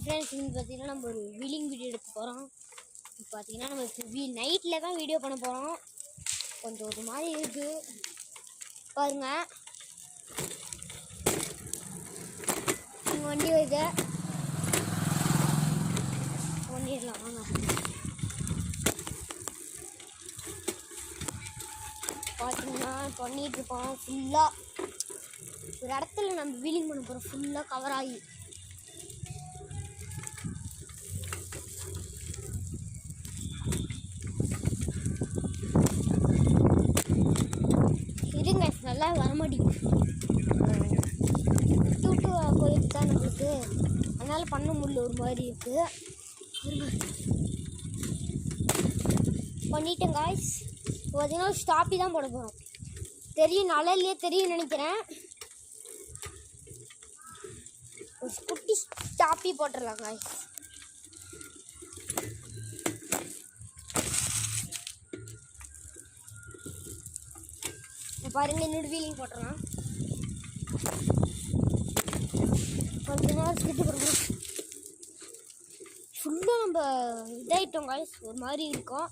Friends இங்கே பார்த்தீங்கன்னா நம்ம ஒரு வீலிங் வீடியோ எடுக்க போகிறோம். இப்போ பார்த்தீங்கன்னா நம்ம நைட்டில் தான் வீடியோ பண்ண போகிறோம். கொஞ்சம் ஒரு மாதிரி இருக்குது பாருங்க. வண்டி வருது, பண்ணிடலாம் வாங்க. பார்த்தீங்கன்னா பண்ணிகிட்ருக்கோம். ஃபுல்லாக ஒரு இடத்துல நம்ம வீலிங் பண்ண போகிறோம், ஃபுல்லாக கவர் ஆகி. இருங்க, நல்லா வரமாட்டேங்குது. விட்டு போயிட்டு தான் நம்மளுக்கு, அதனால் பண்ண முடியல, ஒரு மாதிரி இருக்குது. பண்ணிட்டேன் காய்ஸ். பார்த்தீங்கன்னா ஸ்டாப்பி தான் போட போகிறோம். தெரியும், நல்லாலையே தெரியும் நினைக்கிறேன். ஒரு குட்டி ஸ்டாப்பி போட்டுடலாம் காய்ஸ். பாருங்க, இன்னொரு வீலிங் போட்டுடலாம். கொஞ்ச நேரம் கிட்ட போடுறோம். ஃபுல்லாக நம்ம இதாகிட்டோம் காய்ஸ், ஒரு மாதிரி இருக்கும்.